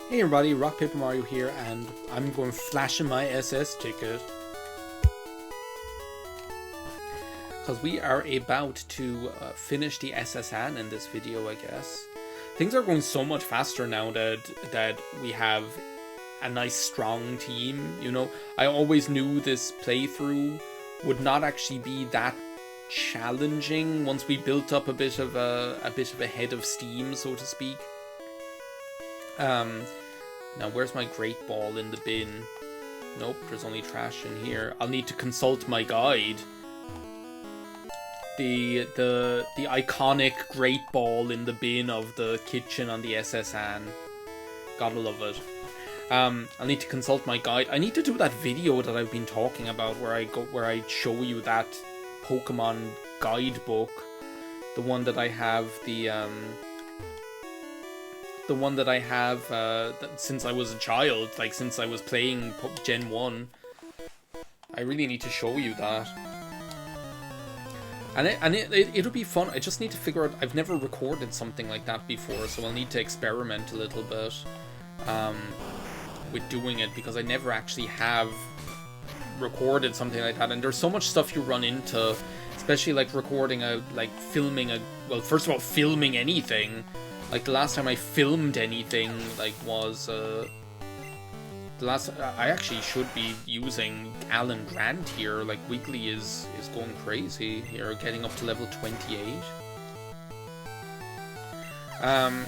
Hey everybody, RockPaperMario here, and I'm going flashing my SS ticket because we are about to finish the SSN in this video, I guess. Things are going so much faster now that we have a nice strong team, you know. I always knew this playthrough would not actually be that challenging once we built up a bit of a head of steam, so to speak. Now where's my great ball in the bin? Nope, there's only trash in here. I'll need to consult my guide. The iconic great ball in the bin of the kitchen on the SSN. Gotta love it. I'll need to consult my guide. I need to do that video that I've been talking about where I show you that Pokemon guidebook. The one that I have since I was a child, like since I was playing Gen 1. I really need to show you that. And it'll be fun. I just need to figure out, I've never recorded something like that before, so I'll need to experiment a little bit with doing it, because I never actually have recorded something like that. And there's so much stuff you run into, especially like recording filming anything. Like, the last time I filmed anything, like, was, I actually should be using Alan Grant here. Like, Wiggly is going crazy here, getting up to level 28. I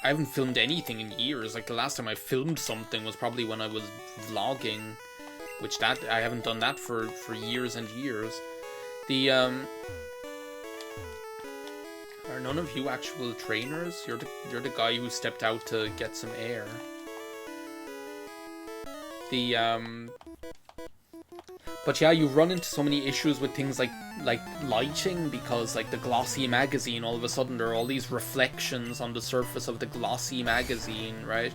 haven't filmed anything in years. Like, the last time I filmed something was probably when I was vlogging, which I haven't done that for years and years. Are none of you actual trainers? You're the guy who stepped out to get some air. But yeah, you run into so many issues with things like lighting, because like the glossy magazine, all of a sudden there are all these reflections on the surface of the glossy magazine, right?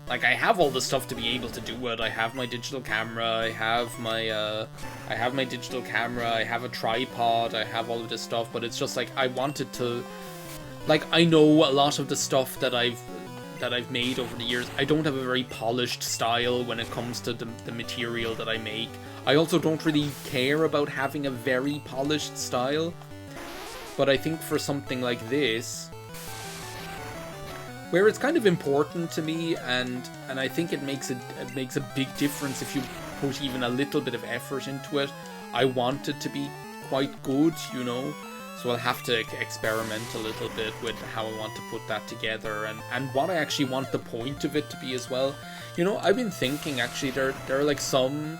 Like, I have all the stuff to be able to do it. I have my digital camera, I have my digital camera, I have a tripod, I have all of this stuff, but it's just like, I wanted to, like, I know a lot of the stuff that I've made over the years. I don't have a very polished style when it comes to the material that I make. I also don't really care about having a very polished style, but I think for something like this, where it's kind of important to me, and I think it makes a big difference if you put even a little bit of effort into it. I want it to be quite good, you know, so I'll have to experiment a little bit with how I want to put that together, and what I actually want the point of it to be as well. You know, I've been thinking, actually, there are like some,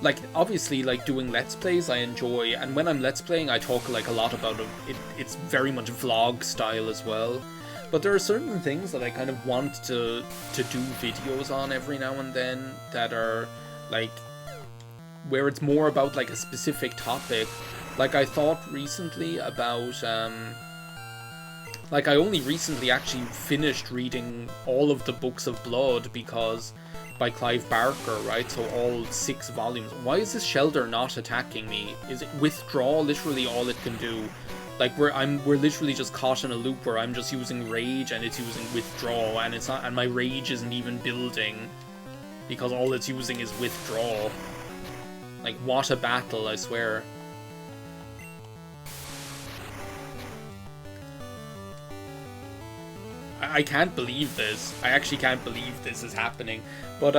like, obviously, like, doing Let's Plays I enjoy, and when I'm Let's Playing I talk like a lot about it. It's very much vlog style as well. But there are certain things that I kind of want to do videos on every now and then, that are, like, where it's more about, like, a specific topic. Like, I thought recently about, like, I only recently actually finished reading all of the Books of Blood, because, by Clive Barker, right? So all 6 volumes. Why is this Shelder not attacking me? Is it withdraw literally all it can do? Like, we're literally just caught in a loop where I'm just using rage and it's using withdraw, and it's not, and my rage isn't even building because all it's using is withdraw. Like, what a battle, I swear. I can't believe this. I actually can't believe this is happening. But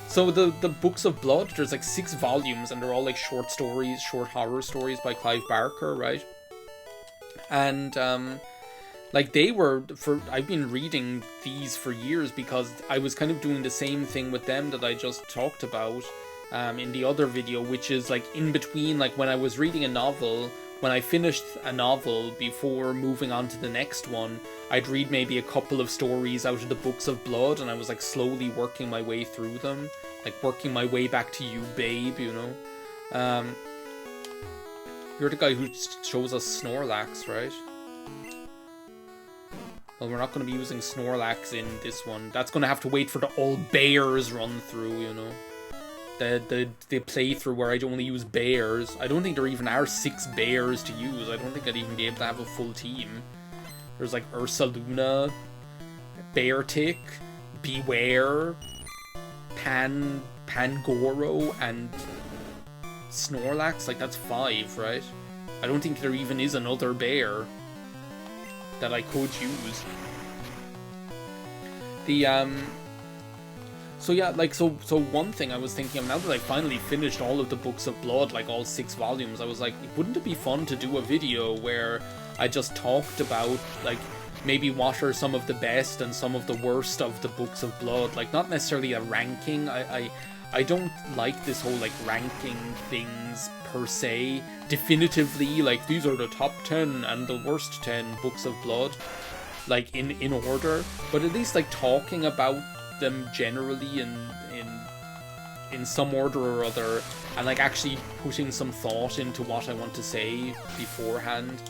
so the Books of Blood, there's like 6 volumes, and they're all like short stories, short horror stories by Clive Barker, right? And like, I've been reading these for years, because I was kind of doing the same thing with them that I just talked about in the other video, which is like in between, like when I was reading a novel, when I finished a novel before moving on to the next one, I'd read maybe a couple of stories out of the Books of Blood, and I was like slowly working my way through them, like working my way back to you, babe, you know. You're the guy who shows us Snorlax, right? Well, we're not going to be using Snorlax in this one. That's going to have to wait for the all bears run through, you know. the playthrough where I'd only use bears. I don't think there even are 6 bears to use. I don't think I'd even be able to have a full team. There's like Ursaluna, Beartick, Beware, Pangoro, and Snorlax. Like, that's 5, right? I don't think there even is another bear that I could use. So yeah, like, so one thing I was thinking of, now that I finally finished all of the Books of Blood, like all 6 volumes, I was like, wouldn't it be fun to do a video where I just talked about, like, maybe what are some of the best and some of the worst of the Books of Blood? Like, not necessarily a ranking. I don't like this whole, like, ranking things per se. Definitively, like, these are the top 10 and the worst 10 Books of Blood, like, in order. But at least, like, talking about them generally in some order or other, and like actually putting some thought into what I want to say beforehand.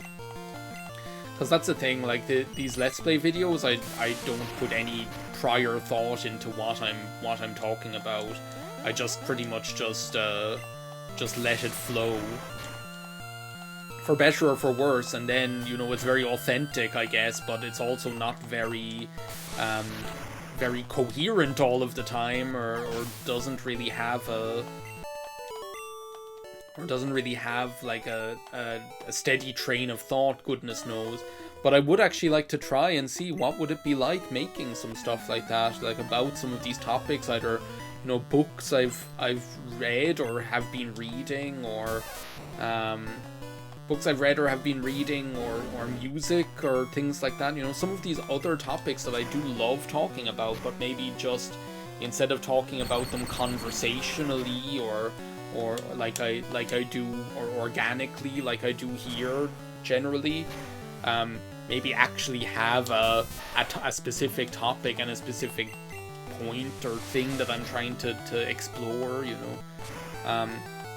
Because that's the thing, like these Let's Play videos, I don't put any prior thought into what I'm talking about. I just pretty much just let it flow, for better or for worse, and then, you know, it's very authentic, I guess, but it's also not very very coherent all of the time, or doesn't really have like a steady train of thought, goodness knows. But I would actually like to try and see what would it be like making some stuff like that, like about some of these topics, either, you know, books I've read or have been reading, or books I've read or have been reading, or music, or things like that. You know, some of these other topics that I do love talking about, but maybe just instead of talking about them conversationally or like I do, or organically like I do here generally, maybe actually have a specific topic and a specific point or thing that I'm trying to explore, you know.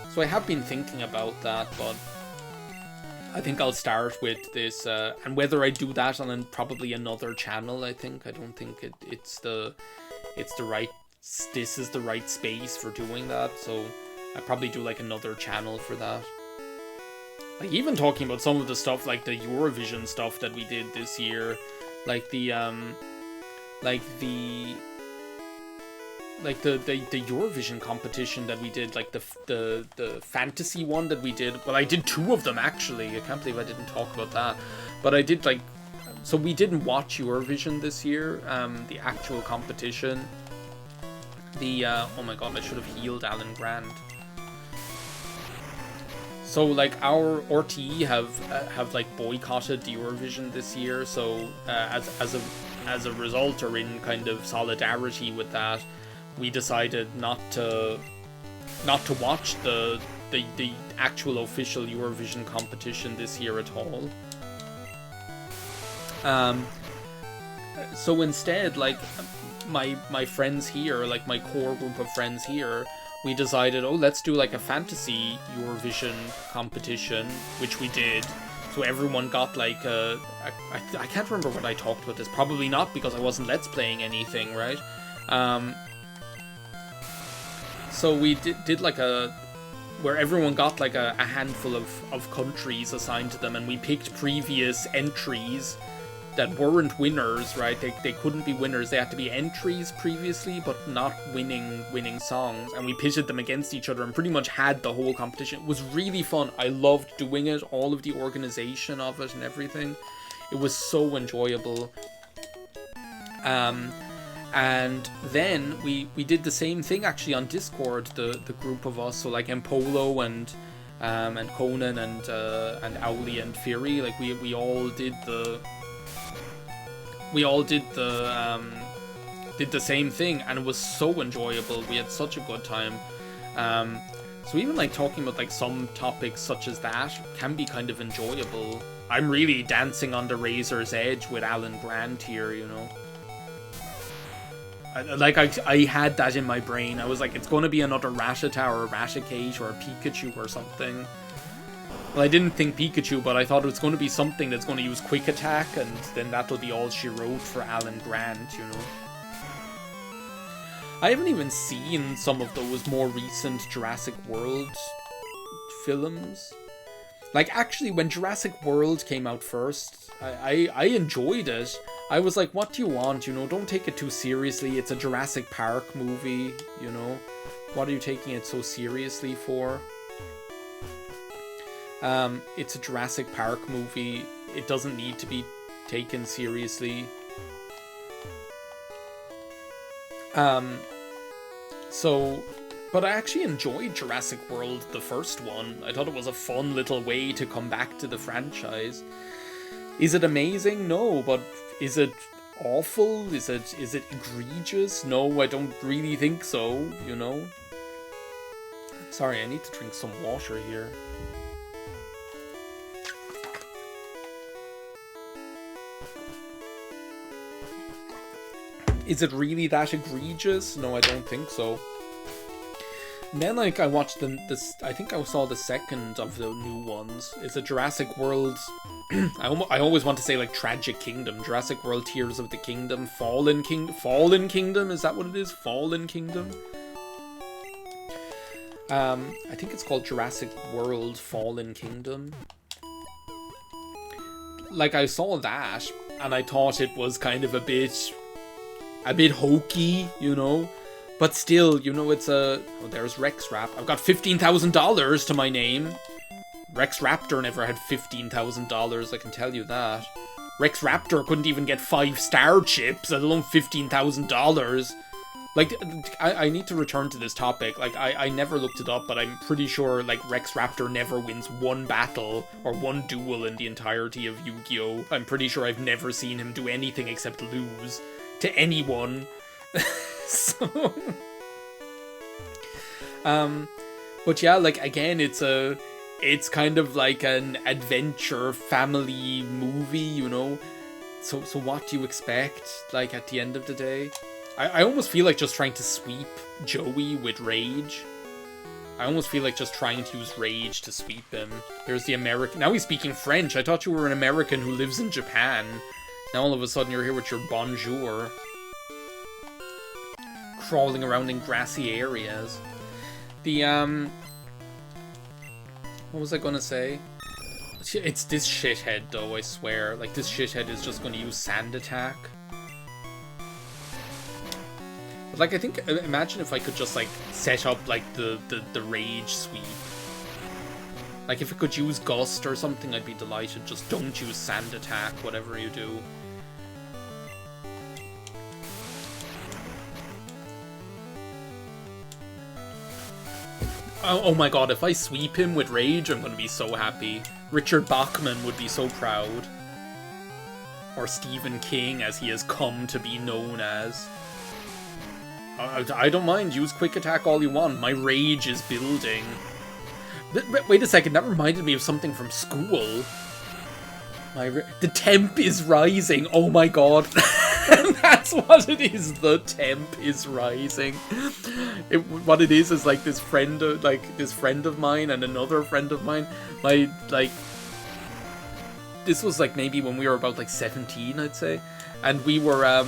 So I have been thinking about that, but I think I'll start with this, and whether I do that on probably another channel, I don't think this is the right space for doing that, so I probably do like another channel for that. Like, even talking about some of the stuff, like the Eurovision stuff that we did this year, like the Eurovision competition that we did, like the fantasy one that we did. Well, I did 2 of them actually. I can't believe I didn't talk about that. But I did, like, so we didn't watch Eurovision this year, the actual competition. Oh my god, I should have healed Alan Grant. So, like, our RTE have like boycotted the Eurovision this year. So as a result, or in kind of solidarity with that, we decided not to watch the actual official Eurovision competition this year at all. So instead, like, my friends here, like my core group of friends here, we decided, oh, let's do like a fantasy Eurovision competition, which we did. So everyone got like I can't remember what I talked about this. Probably not, because I wasn't Let's Playing anything, right? So we did like where everyone got like a handful of countries assigned to them, and we picked previous entries that weren't winners, right? They couldn't be winners. They had to be entries previously, but not winning songs. And we pitted them against each other and pretty much had the whole competition. It was really fun. I loved doing it, all of the organization of it and everything. It was so enjoyable. And then we did the same thing actually on Discord, the group of us. So like Empolo and Conan and Owly and Fury, like we all did the same thing, and it was so enjoyable. We had such a good time. So even like talking about like some topics such as that can be kind of enjoyable. I'm really dancing on the razor's edge with Alan Grant here, you know. I had that in my brain. I was like, it's going to be another Rattata or a Raticate or a Pikachu or something. Well, I didn't think Pikachu, but I thought it was going to be something that's going to use Quick Attack, and then that'll be all she wrote for Alan Grant, you know. I haven't even seen some of those more recent Jurassic World films. Like, actually, when Jurassic World came out first, I enjoyed it. I was like, what do you want? You know, don't take it too seriously. It's a Jurassic Park movie, you know. What are you taking it so seriously for? It's a Jurassic Park movie. It doesn't need to be taken seriously. But I actually enjoyed Jurassic World, the first one. I thought it was a fun little way to come back to the franchise. Is it amazing? No, but is it awful? Is it egregious? No, I don't really think so, you know? Sorry, I need to drink some water here. Is it really that egregious? No, I don't think so. And then, like, I watched I think I saw the second of the new ones. It's a Jurassic World. I always want to say, like, Tragic Kingdom. Jurassic World Tears of the Kingdom. Fallen Kingdom? Is that what it is? Fallen Kingdom? I think it's called Jurassic World Fallen Kingdom. Like, I saw that, and I thought it was kind of a bit hokey, you know? But still, you know, it's a... Oh, there's Rex Rap. I've got $15,000 to my name. Rex Raptor never had $15,000, I can tell you that. Rex Raptor couldn't even get 5-star chips, let alone $15,000. Like, I need to return to this topic. Like, I never looked it up, but I'm pretty sure, like, Rex Raptor never wins one battle or one duel in the entirety of Yu-Gi-Oh! I'm pretty sure I've never seen him do anything except lose to anyone. So, but yeah, like, again, it's kind of like an adventure family movie, you know. So what do you expect? Like, at the end of the day, I almost feel like just trying to sweep Joey with rage. I almost feel like just trying to use rage to sweep him. Here's the American. Now he's speaking French. I thought you were an American who lives in Japan. Now all of a sudden you're here with your bonjour. Crawling around in grassy areas. The, what was I gonna say? It's this shithead, though, I swear. Like, this shithead is just gonna use Sand Attack. But, like, I think, imagine if I could just, like, set up, like, the Rage Sweep. Like, if it could use Gust or something, I'd be delighted. Just don't use Sand Attack, whatever you do. Oh my god, if I sweep him with Rage, I'm gonna be so happy. Richard Bachman would be so proud. Or Stephen King, as he has come to be known as. I don't mind, use Quick Attack all you want. My Rage is building. Wait a second, that reminded me of something from school. The temp is rising, oh my god. That's what it is, the temp is rising. What it is like this friend of mine and another friend of mine, this was like maybe when we were about like 17, I'd say, and we were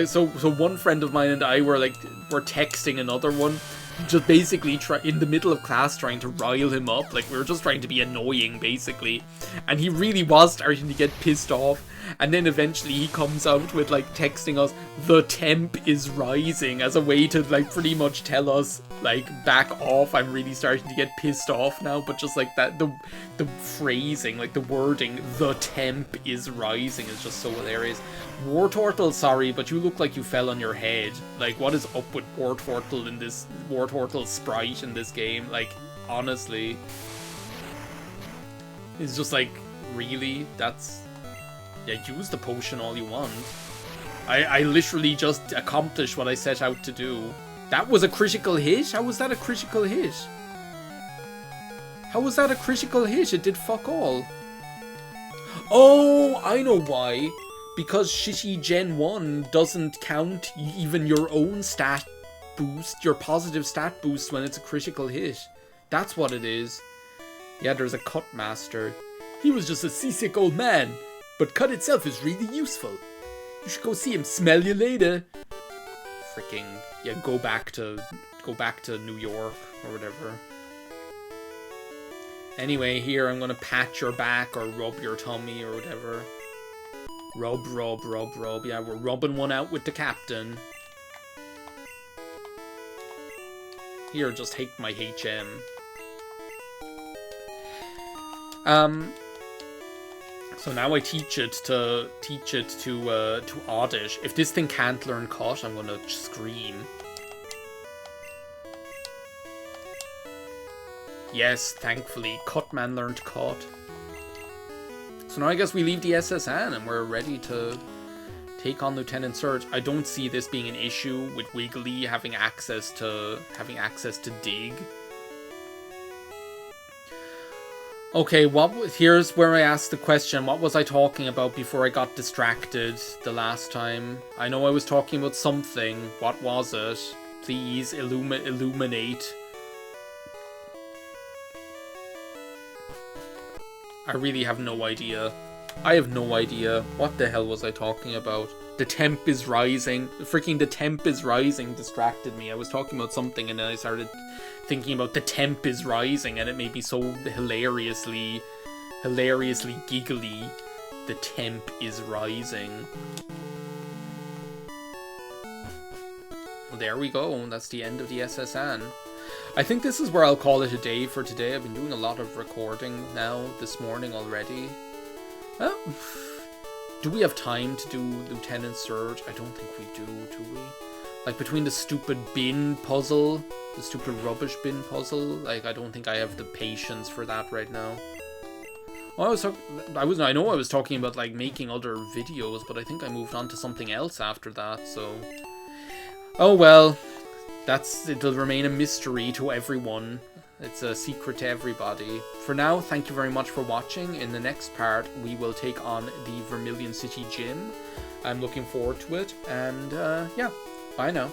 so one friend of mine and I were texting another one, just basically in the middle of class trying to rile him up. Like, we were just trying to be annoying, basically, and he really was starting to get pissed off. And then eventually he comes out with, like, texting us, the temp is rising, as a way to, like, pretty much tell us, like, back off, I'm really starting to get pissed off now. But just like that, the phrasing, like the wording, the temp is rising, is just so hilarious. Wartortle, sorry, but you look like you fell on your head. Like, what is up with Wartortle sprite in this game? Like, honestly. It's just like, really? That's... Yeah, use the potion all you want. I literally just accomplished what I set out to do. That was a critical hit? How was that a critical hit? How was that a critical hit? It did fuck all. Oh, I know why. Because shitty Gen 1 doesn't count even your own stat boost, your positive stat boost, when it's a critical hit. That's what it is. Yeah, there's a cut master. He was just a seasick old man. But cut itself is really useful. You should go see him. Smell you later. freaking, yeah, go back to New York or whatever. Anyway, here I'm gonna pat your back or rub your tummy or whatever. Rub, rub, rub, rub. Yeah, we're rubbing one out with the captain. Here, just take my HM. So now I teach it to Oddish. If this thing can't learn cut, I'm gonna scream. Yes, thankfully, Cutman learned cut. So now I guess we leave the SSN and we're ready to take on Lieutenant Surge. I don't see this being an issue with Wiggly having access to dig. Okay, here's where I asked the question. What was I talking about before I got distracted the last time? I know I was talking about something. What was it? Please illuminate. I really have no idea. I have no idea. What the hell was I talking about? The temp is rising. Freaking the temp is rising distracted me. I was talking about something and then I started thinking about the temp is rising and it made me so hilariously giggly. The temp is rising. Well, there we go. That's the end of the SSN. I think this is where I'll call it a day for today. I've been doing a lot of recording now this morning already. Well, do we have time to do Lieutenant Surge? I don't think we do we? Like, between the stupid bin puzzle, the stupid rubbish bin puzzle, like, I don't think I have the patience for that right now. Well, I know I was talking about, like, making other videos, but I think I moved on to something else after that, so... Oh well, it'll remain a mystery to everyone. It's a secret to everybody. For now, thank you very much for watching. In the next part, we will take on the Vermilion City Gym. I'm looking forward to it, and yeah, bye now.